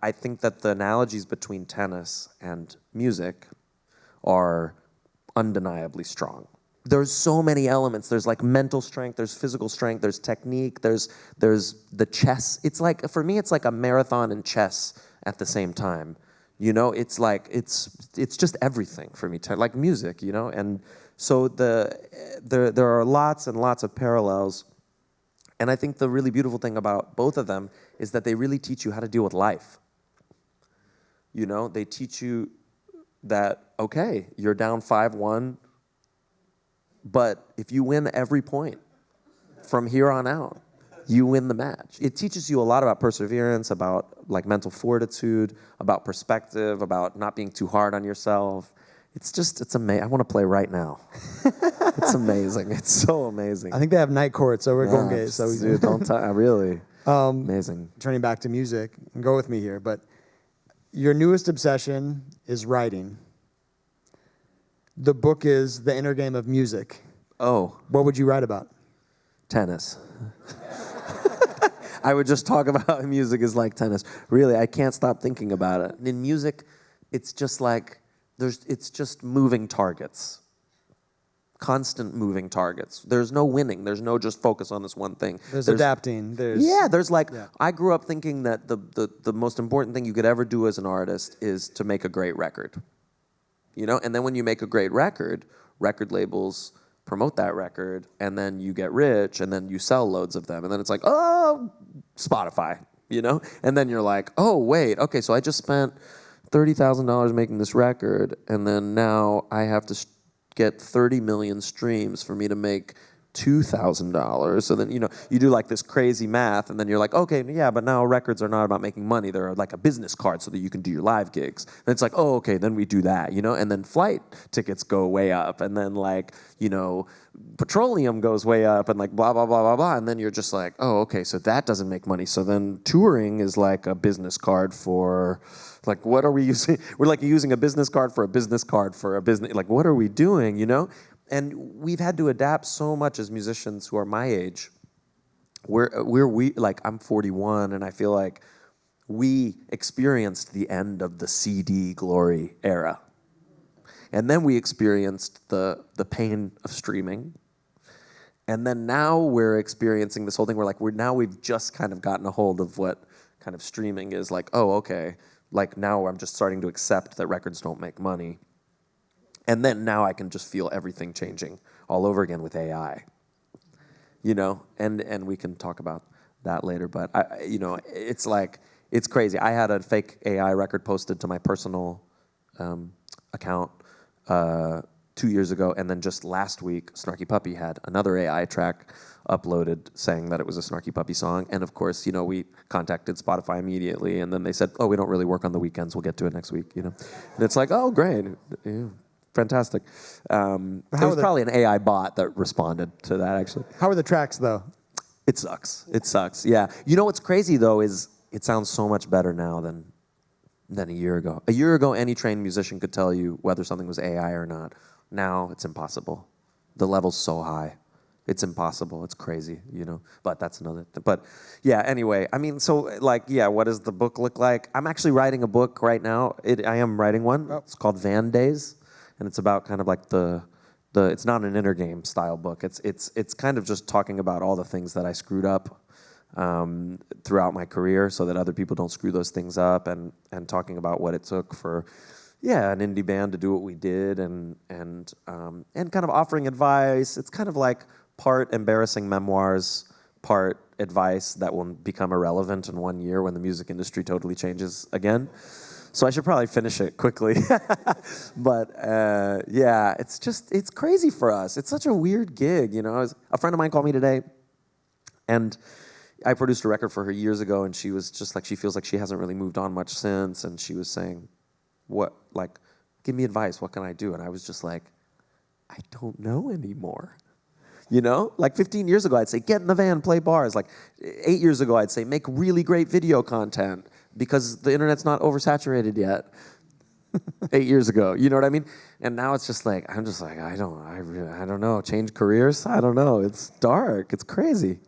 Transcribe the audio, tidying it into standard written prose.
I think that the analogies between tennis and music are undeniably strong. There's so many elements. There's like mental strength, there's physical strength, there's technique, there's the chess. It's like, for me, it's like a marathon and chess at the same time. You know, it's like, it's just everything for me, like music, you know? And so there are lots and lots of parallels. And I think the really beautiful thing about both of them is that they really teach you how to deal with life. You know, they teach you that, okay, you're down 5-1, but if you win every point from here on out, you win the match. It teaches you a lot about perseverance, about like mental fortitude, about perspective, about not being too hard on yourself. It's amazing. I want to play right now. It's amazing. It's so amazing. I think they have night courts over at Golden Gate. So dude, don't really. Amazing. Turning back to music, and go with me here, but your newest obsession is writing. The book is The Inner Game of Music. Oh. What would you write about? Tennis. I would just talk about how music is like tennis. Really, I can't stop thinking about it. In music, it's just like, it's just moving targets. Constant moving targets. There's no winning. There's no just focus on this one thing. There's adapting. I grew up thinking that the most important thing you could ever do as an artist is to make a great record. You know, and then when you make a great record labels promote that record, and then you get rich, and then you sell loads of them, and then it's like, oh, Spotify, you know? And then you're like, oh, wait, okay, so I just spent $30,000 making this record, and then now I have to get 30 million streams for me to make $2,000. So then, you know, you do like this crazy math, and then you're like, okay, yeah, but now records are not about making money. They're like a business card so that you can do your live gigs. And it's like, oh, okay, then we do that, you know? And then flight tickets go way up, and then like, you know, petroleum goes way up, and like blah, blah, blah, blah, blah. And then you're just like, oh, okay, so that doesn't make money. So then touring is like a business card for, like, what are we using? We're like using a business card for a business card for a business. Like, what are we doing, you know? And we've had to adapt so much as musicians who are my age. Like, I'm 41, and I feel like we experienced the end of the CD glory era. And then we experienced the pain of streaming. And then now we're experiencing this whole thing where like we've just kind of gotten a hold of what kind of streaming is. Like, oh, okay. Like now I'm just starting to accept that records don't make money. And then now I can just feel everything changing all over again with AI, you know, and we can talk about that later. But you know, it's like, it's crazy. I had a fake AI record posted to my personal account 2 years ago, and then just last week, Snarky Puppy had another AI track uploaded saying that it was a Snarky Puppy song. And of course, you know, we contacted Spotify immediately, and then they said, oh, we don't really work on the weekends. We'll get to it next week, you know. And it's like, oh, great. Yeah. Fantastic. It was probably an AI bot that responded to that, actually. How are the tracks, though? It sucks. It sucks, yeah. You know what's crazy, though, is it sounds so much better now than a year ago. A year ago, any trained musician could tell you whether something was AI or not. Now, it's impossible. The level's so high. It's impossible. It's crazy, you know. But that's another thing. But, yeah, anyway. I mean, so, like, yeah, what does the book look like? I'm actually writing a book right now. I am writing one. Oh. It's called Van Days. And it's about kind of like it's not an inner game style book. It's kind of just talking about all the things that I screwed up throughout my career, so that other people don't screw those things up, and talking about what it took for, yeah, an indie band to do what we did, and kind of offering advice. It's kind of like part embarrassing memoirs, part advice that will become irrelevant in 1 year when the music industry totally changes again. So I should probably finish it quickly. But yeah, it's crazy for us. It's such a weird gig, you know. A friend of mine called me today, and I produced a record for her years ago, and she was just like, she feels like she hasn't really moved on much since, and she was saying, what, like, give me advice, what can I do? And I was just like, I don't know anymore. You know, like 15 years ago, I'd say, get in the van, play bars. Like 8 years ago, I'd say, make really great video content, because the internet's not oversaturated yet. 8 years ago, you know what I mean? And now it's just like, I'm just like, I don't know. Change careers? I don't know. It's dark. It's crazy.